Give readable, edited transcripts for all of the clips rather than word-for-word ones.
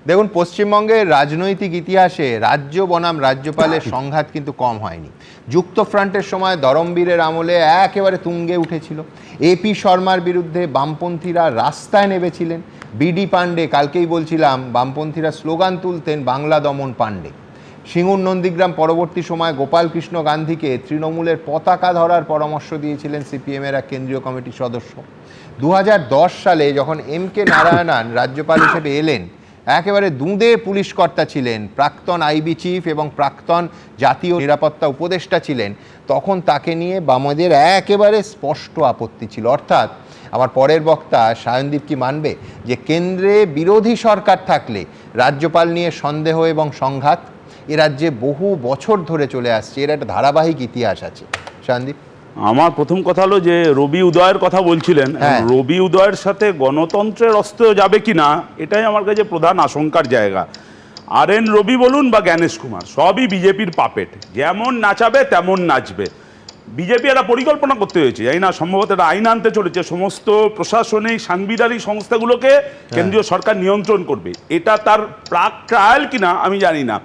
দেখুন, পশ্চিমবঙ্গের রাজনৈতিক ইতিহাসে রাজ্য বনাম রাজ্যপালের সংঘাত কিন্তু কম হয়নি। যুক্তফ্রন্টের সময় ধরমবীরের আমলে একেবারে তুঙ্গে উঠেছিল। এপি শর্মার বিরুদ্ধে বামপন্থীরা রাস্তায় নেমেছিলেন। বিডি পাণ্ডে, কালকেই বলছিলাম, বামপন্থীরা স্লোগান তুলতেন বাংলা দমন পাণ্ডে। সিঙ্গুর নন্দীগ্রাম পরবর্তী সময় গোপালকৃষ্ণ গান্ধীকে তৃণমূলের পতাকা ধরার পরামর্শ দিয়েছিলেন সিপিএমের এক কেন্দ্রীয় কমিটির সদস্য। 2010 সালে যখন এম.কে. নারায়ণন রাজ্যপাল হিসেবে এলেন, একেবারে দুঁদে পুলিশ কর্তা ছিলেন, প্রাক্তন আইবি চিফ এবং প্রাক্তন জাতীয় নিরাপত্তা উপদেষ্টা ছিলেন, তখন তাকে নিয়ে বামেদের একেবারে স্পষ্ট আপত্তি ছিল। অর্থাৎ আমার পরের বক্তা সায়নদীপ কি মানবে যে কেন্দ্রে বিরোধী সরকার থাকলে রাজ্যপাল নিয়ে সন্দেহ এবং সংঘাত এ রাজ্যে বহু বছর ধরে চলে আসছে, এর একটা ধারাবাহিক ইতিহাস আছে। সায়নদীপ, আমার প্রথম কথা হলো যে রবি উদয়ের কথা বলছিলেন, রবি উদয়ের সাথে গণতন্ত্রের অস্ত্র যাবে কিনা এটাই আমার কাছে প্রধান আশঙ্কার জায়গা। RN রবি বলুন বা জ্ঞানেশ কুমার, সবই বিজেপির পাপেট, যেমন নাচাবে তেমন নাচবে। বিজেপি একটা পরিকল্পনা করতে হয়েছে, জানি না, সম্ভবত একটা আইন আনতে চলেছে, সমস্ত প্রশাসনিক সাংবিধানিক সংস্থাগুলোকে কেন্দ্রীয় সরকার নিয়ন্ত্রণ করবে। এটা তার প্রাক ট্রায়াল কিনা আমি জানি না।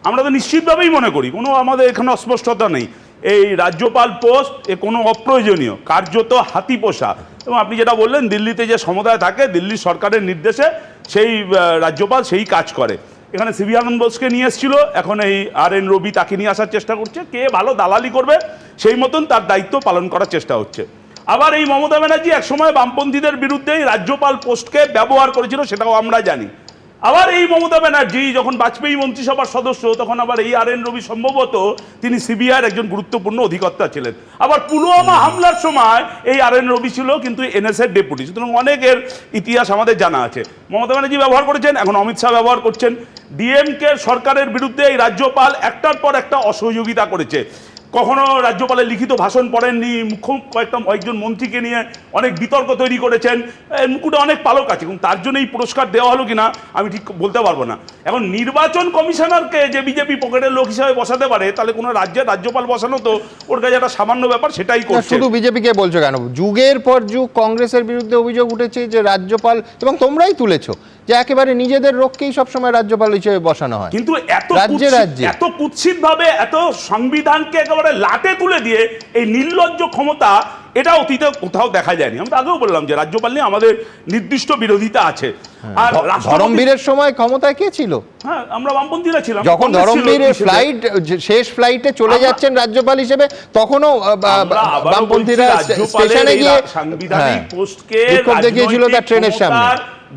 আমরা তো নিশ্চিতভাবেই মনে করি, কোনো আমাদের এখানে অস্পষ্টতা নেই, এই রাজ্যপাল পোস্ট এ কোনো অপ্রয়োজনীয়, কার্যত হাতি পোষা। এবং আপনি যেটা বললেন, দিল্লিতে যে সমুদায় থাকে, দিল্লি সরকারের নির্দেশে সেই রাজ্যপাল সেই কাজ করে। এখানে সিভি আনন্দ বোসকে নিয়ে এসেছিল, এখন এই RN রবি তাকে নিয়ে আসার চেষ্টা করছে। কে ভালো দালালি করবে সেই মতন তার দায়িত্ব পালন করার চেষ্টা হচ্ছে। আবার এই মমতা ব্যানার্জি একসময় বামপন্থীদের বিরুদ্ধে রাজ্যপাল পোস্টকে ব্যবহার করেছিল, সেটাও আমরা জানি। আবার এই মমতা ব্যানার্জি যখন বাজপেয়ী মন্ত্রিসভার সদস্য, তখন আবার এই RN রবি সম্ভবত তিনি সিবিআইয়ের একজন গুরুত্বপূর্ণ অধিকর্তা ছিলেন। আবার পুলওয়ামা হামলার সময় এই RN রবি ছিল কিন্তু NSA-র ডেপুটি। সুতরাং অনেকের ইতিহাস আমাদের জানা আছে। মমতা ব্যানার্জি ব্যবহার করেছেন, এখন অমিত শাহ ব্যবহার করছেন। ডিএমকে সরকারের বিরুদ্ধে এই রাজ্যপাল একটার পর একটা অসহযোগিতা করেছে। কখনো রাজ্যপালের লিখিত ভাষণ পড়েননি, কয়েকজন মন্ত্রীকে নিয়ে অনেক বিতর্ক তৈরি করেছেন। মুকুটে অনেক পালক আছে, এবং তার জন্য এই পুরস্কার দেওয়া হলো কিনা আমি ঠিক বলতে পারবো না। এখন নির্বাচন কমিশনারকে যে বিজেপি পকেটের লোক হিসাবে বসাতে পারে, তাহলে কোনো রাজ্যের রাজ্যপাল বসানো তো ওর কাছে একটা সামান্য ব্যাপার, সেটাই করছে। শুধু বিজেপিকে বলছো কেন? যুগের পর যুগ কংগ্রেসের বিরুদ্ধে অভিযোগ উঠেছে যে রাজ্যপাল, এবং তোমরাই তুলেছো, যে একেবারে নিজেদের রক্ষেই সবসময় রাজ্যপাল হিসেবে বসানো হয়। কিন্তু এত কুৎসিত ভাবে, এত সংবিধানকে একেবারে লাটে তুলে দিয়ে এই নির্লজ্জ ক্ষমতা, এটা অতীতে কোথাও দেখা যায়নি। আমি আগেও বললাম যে রাজ্যপাল নিয়ে আমাদের নির্দিষ্ট বিরোধিতা আছে। আর ধরমবীরের সময় ক্ষমতায় কে ছিল? হ্যাঁ, আমরা বামপন্থীরা ছিলাম। যখন ধরমবীরের শেষ ফ্লাইটে চলে যাচ্ছেন রাজ্যপাল হিসেবে, তখনও বামপন্থীরা স্টেশনে গিয়ে সাংবিধানিক পোস্টকে বিক্ষোভ দেখিয়েছিল তার ট্রেনের সামনে,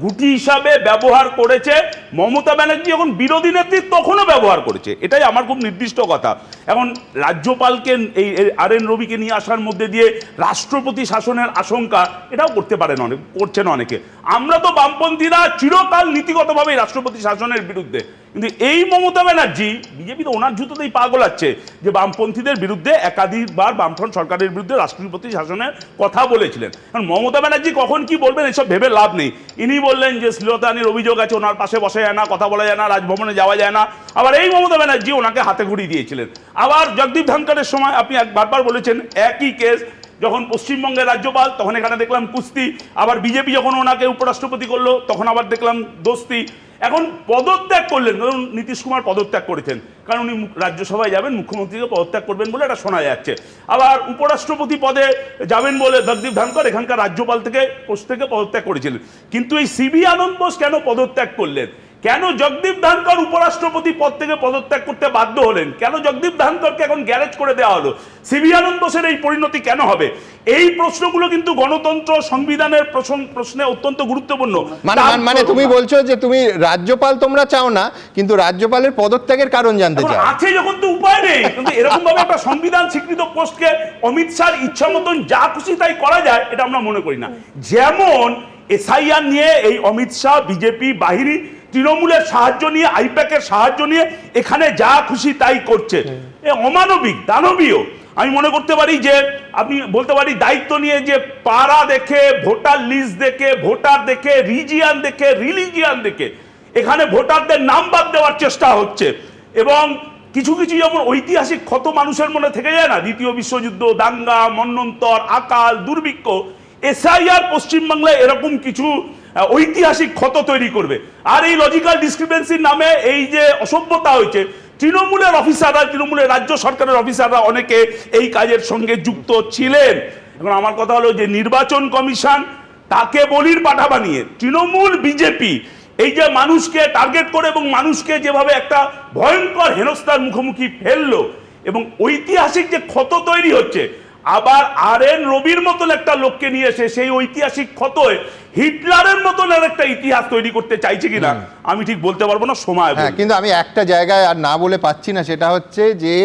গুটি হিসাবে ব্যবহার করেছে। মমতা ব্যানার্জি যখন বিরোধী নেত্রী তখনও ব্যবহার করেছে, এটাই আমার খুব নির্দিষ্ট কথা। এখন রাজ্যপালকে এই RN রবিকে নিয়ে আসার মধ্যে দিয়ে রাষ্ট্রপতি শাসনের আশঙ্কা, এটাও করতে পারেন করছেন অনেকে। আমরা তো বামপন্থীরা চিরকাল নীতিগতভাবে রাষ্ট্রপতি শাসনের বিরুদ্ধে, কিন্তু এই মমতা ব্যানার্জি, বিজেপি তো ওনার জুতোতেই পা গোলাচ্ছে যে বামপন্থীদের বিরুদ্ধে একাধিকবার বামফ্রন্ট সরকারের বিরুদ্ধে রাষ্ট্রপতি শাসনের কথা বলেছিলেন। কারণ মমতা ব্যানার্জি কখন কি বলবেন এসব ভেবে লাভ নেই। ইনি বললেন যে শ্লীলতাহানির অভিযোগ আছে, ওনার পাশে বসা যায় না, কথা বলা যায় না, রাজভবনে যাওয়া যায় না। আবার এই মমতা ব্যানার্জি ওনাকে হাতে ঘুরি দিয়েছিলেন। আবার জগদীপ ধনখড়ের সময় আপনি বারবার বলেছেন একই কেস, যখন পশ্চিমবঙ্গের রাজ্যপাল, তখন এখানে দেখলাম কুস্তি। আবার বিজেপি যখন ওনাকে উপরাষ্ট্রপতি করলো, তখন আবার দেখলাম দোস্তি। এখন পদত্যাগ করলেন, ধরুন নীতিশ কুমার পদত্যাগ করেছেন, কারণ উনি রাজ্যসভায় যাবেন, মুখ্যমন্ত্রীকে পদত্যাগ করবেন বলে এটা শোনা যাচ্ছে। আবার উপরাষ্ট্রপতি পদে যাবেন বলে জগদীপ ধনখড় এখানকার রাজ্যপাল পোস্ট থেকে পদত্যাগ করেছিলেন। কিন্তু এই সিভি আনন্দ বোস কেন পদত্যাগ করলেন? কেন জগদীপ ধনখড় উপরাষ্ট্রপতি পদ থেকে পদত্যাগ করতে বাধ্য হলেন? কেন জগদীপ ধনখড়কে এখন গ্যারেজ করে দেওয়া হলো? সিভি আনন্দ বোসের এই পরিণতি কেন হবে? এই প্রশ্নগুলো কিন্তু গণতন্ত্র সংবিধানের প্রশ্নে অত্যন্ত গুরুত্বপূর্ণ। মানে তুমি বলছো যে তুমি রাজ্যপাল তোমরা চাও না, কিন্তু রাজ্যপালের পদত্যাগের কারণ জানতে চাও। আছে যখন তো উপায় নেই। কিন্তু এরকম ভাবে একটা সংবিধান স্বীকৃত পোস্টকে অমিত শাহর ইচ্ছা মতন যা খুশি তাই করা যায়, এটা আমরা মনে করি না। যেমন SIR নিয়ে এই অমিত শাহ, বিজেপি বাহিনী তৃণমূলের সাহায্য নিয়ে, আইপ্যাকের সাহায্য নিয়ে এখানে যা খুশি তাই করছে, অমানবিক, দানবীয়। আমি মনে করতে পারি যে, আপনি বলতে পারি দায়িত্ব নিয়ে যে পাড়া দেখে, ভোটার লিস্ট দেখে, ভোটার দেখে, রিজিয়ান দেখে, রিলিজিয়ান দেখে এখানে ভোটারদের নাম বাদ দেওয়ার চেষ্টা হচ্ছে। এবং কিছু কিছু যেমন ঐতিহাসিক ক্ষত মানুষের মনে থেকে যায় না, দ্বিতীয় বিশ্বযুদ্ধ, দাঙ্গা, মন্বন্তর, আকাল, দুর্ভিক্ষ, SIR পশ্চিমবাংলায় এরকম কিছু ঐতিহাসিক ক্ষত তৈরি করবে। আর এই লজিক্যাল ডিসক্রিপেন্সির নামে এই যে অসভ্যতা হয়েছে, তৃণমূলের অফিসাররা, তৃণমূলের রাজ্য সরকারের অফিসাররা অনেকে এই কাজের সঙ্গে যুক্ত ছিলেন। এখন আমার কথা হলো যে নির্বাচন কমিশন তাকে বলির পাঠা বানিয়ে তৃণমূল বিজেপি এই যে মানুষকে টার্গেট করে এবং মানুষকে যেভাবে একটা ভয়ঙ্কর হেনস্থার মুখোমুখি ফেললো এবং ঐতিহাসিক যে ক্ষত তৈরি হচ্ছে, আবার RN রবির মতন একটা লোককে নিয়ে এসে সেই ঐতিহাসিক ক্ষতয় হিটলারের মতন আর একটা ইতিহাস তৈরি করতে চাইছে কিনা আমি ঠিক বলতে পারবো না, সময় হ্যাঁ, কিন্তু আমি একটা জায়গায় আর না বলে পাচ্ছি না, সেটা হচ্ছে যে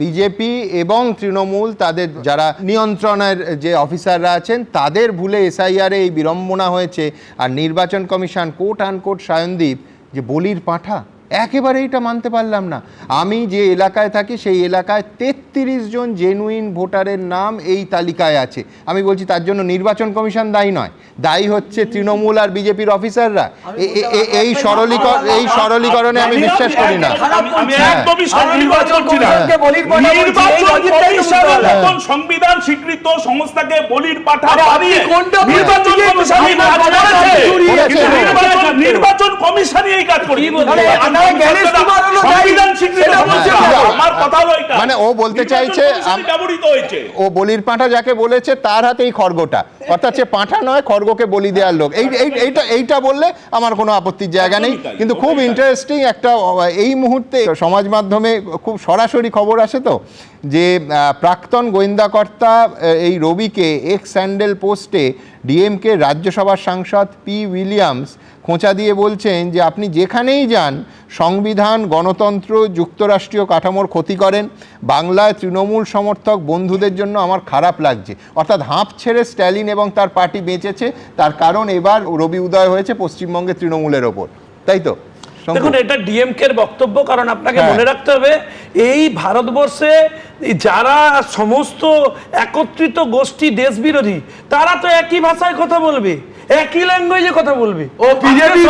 বিজেপি এবং তৃণমূল তাদের যারা নিয়ন্ত্রণের যে অফিসাররা আছেন তাদের ভুলে SIR এই বিড়ম্বনা হয়েছে, আর নির্বাচন কমিশন কোট আনকোট সায়নদীপ যে বলির পাঁঠা, একেবারে এটা মানতে পারলাম না। আমি যে এলাকায় থাকি সেই এলাকায় 33 জন জেনুইন ভোটারের নাম এই তালিকায় আছে। আমি বলছি তার জন্য নির্বাচন কমিশন দায়ী নয়, দায়ী হচ্ছে তৃণমূল আর বিজেপির অফিসাররা। এই সরলীকরণে আমি বিশ্বাস করি না। আমি একদমই সরলীকরণ করছি না। সংবিধান স্বীকৃত সংস্থাকে বলির পাঠা বানিয়ে নির্বাচন কমিশনই এই কাজ করছে। মানে ও বলতে চাইছে ও বলির পাঁঠা যাকে বলেছে তার হাতেই খড়গটা, অর্থাৎ সে পাঁঠা নয়, খড়গকে বলি দেওয়ার লোক। এইটা বললে আমার কোনো আপত্তির জায়গা নেই। কিন্তু খুব ইন্টারেস্টিং একটা এই মুহূর্তে সমাজ মাধ্যমে খুব সরাসরি খবর আসে তো, যে প্রাক্তন গোয়েন্দাকর্তা এই রবিকে এক্স স্যান্ডেল পোস্টে DMK রাজ্যসভার সাংসদ P. উইলিয়ামস খোঁচা দিয়ে বলছেন যে আপনি যেখানেই যান সংবিধান, গণতন্ত্র, যুক্তরাষ্ট্রীয় কাঠামোর ক্ষতি করেন। বাংলায় তৃণমূল সমর্থক বন্ধুদের জন্য আমার খারাপ লাগছে। অর্থাৎ হাঁপ ছেড়ে স্ট্যালিন এবং তার পার্টি বেঁচেছে, তার কারণ এবার রবি উদয় হয়েছে পশ্চিমবঙ্গে তৃণমূলের ওপর, তাই তো? দেখুন, এটা ডিএমকের বক্তব্য, কারণ আপনাকে মনে রাখতে হবে এই ভারতবর্ষে যারা সমস্ত একত্রিত গোষ্ঠী দেশ বিরোধী তারা তো একই ভাষায় কথা বলবে, একই ল্যাঙ্গুয়েজে কথা বলবে। ও বিজেপি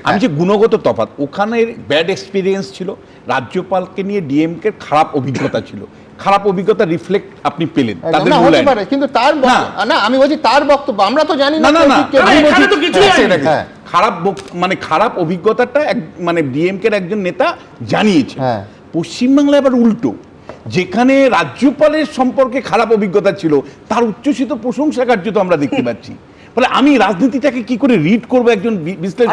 আমি যে গুণগত তফাৎ, ওখানে ব্যাড এক্সপিরিয়েন্স ছিল, রাজ্যপালকে নিয়ে DMK এর খারাপ অভিজ্ঞতা ছিল, খারাপ অভিজ্ঞতা রিফ্লেক্ট আপনি পেলেন তাদের হতে পারে, কিন্তু তার না আমি বলছি তার বক্তব্য আমরা তো জানি না। খারাপ অভিজ্ঞতাটা মানে DMK এর একজন নেতা জানিয়েছে। পশ্চিমবাংলায় আবার উল্টো, যেখানে রাজ্যপালের সম্পর্কে খারাপ অভিজ্ঞতা ছিল তার উচ্ছ্বসিত প্রশংসা কার্যত আমরা দেখতে পাচ্ছি। ফলে আমি রাজনীতিটাকে কি করে রিড করবো একজন বিশ্লেষক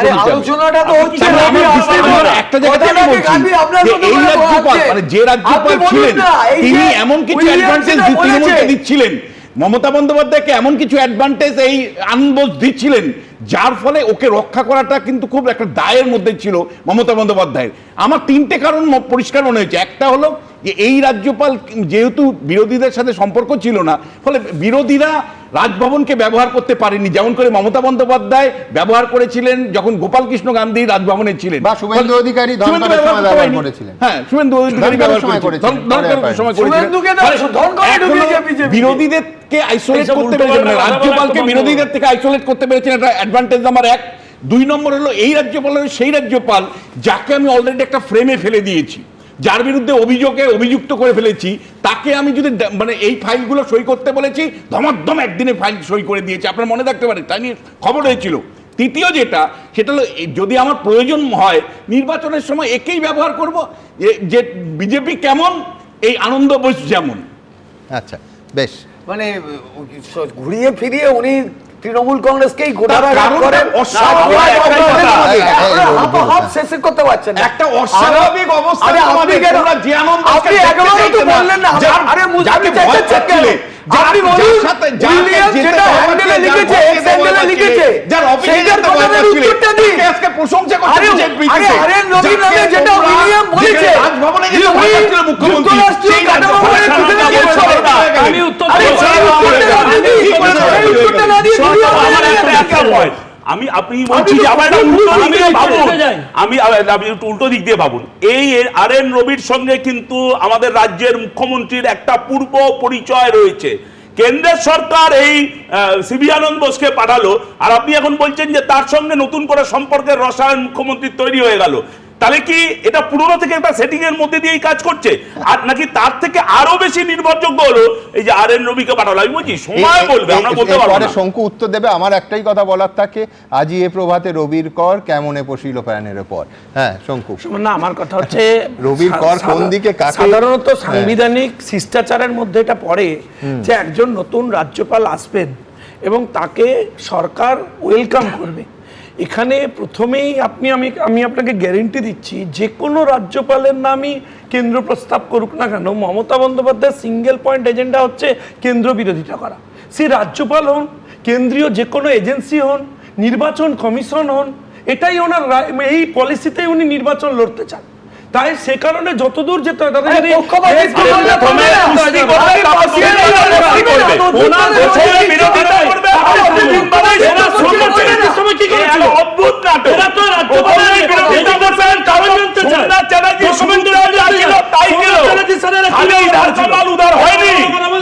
একটা জায়গাতে আমি বলছি এই রাজ্যপাল মানে যে রাজ্যপাল ছিলেন তিনি এমন কিছু অ্যাডভান্টেজ তৃণমূলকে দিচ্ছিলেন, মমতা বন্দ্যোপাধ্যায়কে এমন কিছু অ্যাডভান্টেজ এই আনন্দ দিচ্ছিলেন যার ফলে ওকে রক্ষা করাটা কিন্তু খুব একটা দায়ের মধ্যে ছিল মমতা বন্দ্যোপাধ্যায়ের। আমার তিনটে কারণ পরিষ্কার মনে হয়েছে। একটা হলো যে এই রাজ্যপাল যেহেতু বিরোধীদের সাথে সম্পর্ক ছিল না, ফলে বিরোধীরা রাজভবনকে ব্যবহার করতে পারেনি, যেমন করে মমতা বন্দ্যোপাধ্যায় ব্যবহার করেছিলেন যখন গোপাল কৃষ্ণ গান্ধী রাজভবনে ছিলেন, বা শুভেন্দু অধিকারী ব্যবহার করেছিলেন। হ্যাঁ, শুভেন্দু অধিকারী ব্যবহার করেছিলেন, বিরোধীদেরকে আইসোলেট করতে পেরেছেন, রাজ্যপালকে বিরোধীদের থেকে আইসোলেট করতে পেরেছেন, এটা অ্যাডভান্টেজ নাম্বার 1। 2 নম্বর হলো এই রাজ্যপাল সেই রাজ্যপাল যাকে আমি অলরেডি একটা ফ্রেমে ফেলে দিয়েছি, যার বিরুদ্ধে অভিযুক্ত করে ফেলেছি, তাকে আমি যদি মানে এই ফাইলগুলো সই করতে বলেছি, ধমাধম একদিনে ফাইল সই করে দিয়েছে, আপনার মনে থাকতে পারে, তাই নিয়ে খবর হয়েছিল। তৃতীয় যেটা, সেটা হলো যদি আমার প্রয়োজন হয় নির্বাচনের সময় একেই ব্যবহার করব, যে বিজেপি কেমন, এই আনন্দ বোস যেমন। আচ্ছা, বেশ, মানে ঘুরিয়ে ফিরিয়ে উনি তৃণমূল কংগ্রেসকেই শেষ করতে পারছেন না। একটা অস্বাভাবিক অবস্থা আমি উল্টো দিক দিয়ে ভাবুন, এই RN রবির সঙ্গে কিন্তু আমাদের রাজ্যের মুখ্যমন্ত্রীর একটা পূর্ব পরিচয় রয়েছে, কেন্দ্রের সরকার এই সিবি আনন্দ বোসকে পাঠালো, আর আপনি এখন বলছেন যে তার সঙ্গে নতুন করে সম্পর্কের রসায়ন মুখ্যমন্ত্রীর তৈরি হয়ে গেল। তাহলে কি এটা পুরনো থেকে একটা সেটিং এর মধ্যে দিয়েই কাজ করছে, আর নাকি তার থেকে আরো বেশি নির্ভরযোগ্য হলো এই যে আর এন রবিকে পাঠালো? আমি বলছি সময় বলবে, আমরা বলতে পারবো না। শঙ্কু উত্তর দেবে। আমার একটাই কথা বলার থাকে, আজি এ প্রভাতে রবির কর কেমনে পশিল প্যানের পর। হ্যাঁ শঙ্কু। না, আমার কথা হচ্ছে রবির কর কোন দিকে কাকে? সাধারণত সাংবিধানিক শিষ্টাচারের মধ্যে এটা পড়ে যে একজন নতুন রাজ্যপাল আসবেন এবং তাকে সরকার ওয়েলকাম করবে। এখানে প্রথমেই আমি আপনাকে গ্যারেন্টি দিচ্ছি, যে কোনো রাজ্যপালের নামই কেন্দ্র প্রস্তাব করুক না কেন, মমতা বন্দ্যোপাধ্যায়ের সিঙ্গেল পয়েন্ট এজেন্ডা হচ্ছে কেন্দ্র বিরোধিতা করা। সে রাজ্যপাল হন, কেন্দ্রীয় যে কোনো এজেন্সি হন, নির্বাচন কমিশন হন, এটাই ওনার এই পলিসিতেই উনি নির্বাচন লড়তে চান। তাই সে কারণে যতদূর যেতে হয় তাদের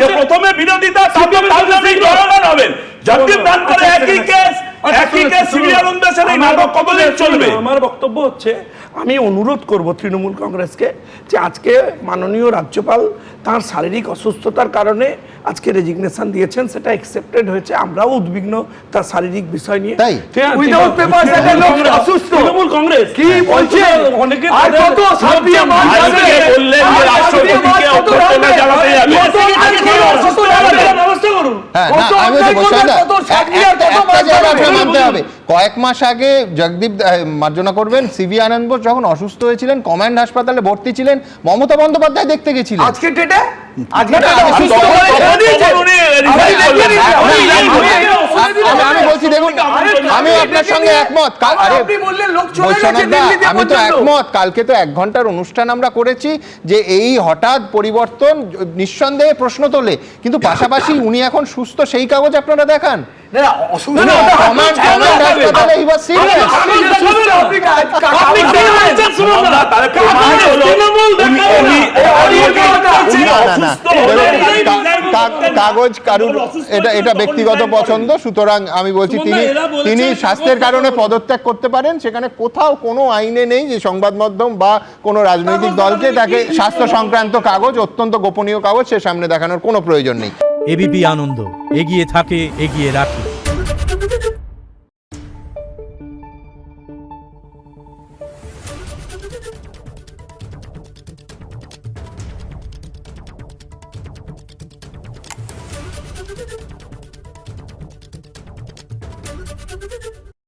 যদি প্রথমে বিরোধিতা হবেন, জগদীপ ধনখড় একই কেস সিবি আনন্দের সাথে নাটক কতদিন চলবে? আমার বক্তব্য হচ্ছে, আমি অনুরোধ করব তৃণমূল কংগ্রেসকে যে আজকে মাননীয় রাজ্যপাল তার শারীরিক অসুস্থতার কারণে আজকে রেজিগনেশন দিয়েছেন, সেটা অ্যাকসেপ্টেড হয়েছে। আমরাও উদ্বিগ্ন তার শারীরিক বিষয় নিয়ে। তাই উইদাউট পেপার একটা লোক অসুস্থ, তৃণমূল কংগ্রেস কি বলছে? অনেকে আর কত সাপিয়া মান যাবে? বললেন যে রাষ্ট্রপতিকে অভ্যর্থনা জানাতে যাবে, ব্যবস্থা করুন। হ্যাঁ, না, আমি বলছি, বৈষ্ণবদা, একটা জায়গা আপনার মানতে হবে। কয়েক মাস আগে জগদীপ মার্জনা করবেন, সিবি আনন্দ বোস যখন অসুস্থ হয়েছিলেন, কমান্ড হাসপাতালে ভর্তি ছিলেন, মমতা বন্দ্যোপাধ্যায় দেখতে গেছিলেন। আজকে ডেটে আমি বলছি, দেখুন, আমি আপনার সঙ্গে একমত। বৈষ্ণবদা, আমি তো একমত। কালকে তো 1 ঘন্টার অনুষ্ঠান আমরা করেছি যে এই হঠাৎ পরিবর্তন নিঃসন্দেহে প্রশ্ন তোলে, কিন্তু পাশাপাশি উনি এখন সুস্থ সেই কাগজ আপনারা দেখান। কাগজ কারুর, এটা ব্যক্তিগত পছন্দ। সুতরাং আমি বলছি তিনি স্বাস্থ্যের কারণে পদত্যাগ করতে পারেন। সেখানে কোথাও কোনো আইনে নেই যে সংবাদ মাধ্যম বা কোনো রাজনৈতিক দলকে তাকে স্বাস্থ্য সংক্রান্ত কাগজ, অত্যন্ত গোপনীয় কাগজ, সে সামনে দেখানোর কোনো প্রয়োজন নেই। এবিপি আনন্দ, এগিয়ে থাকে, এগিয়ে রাখে।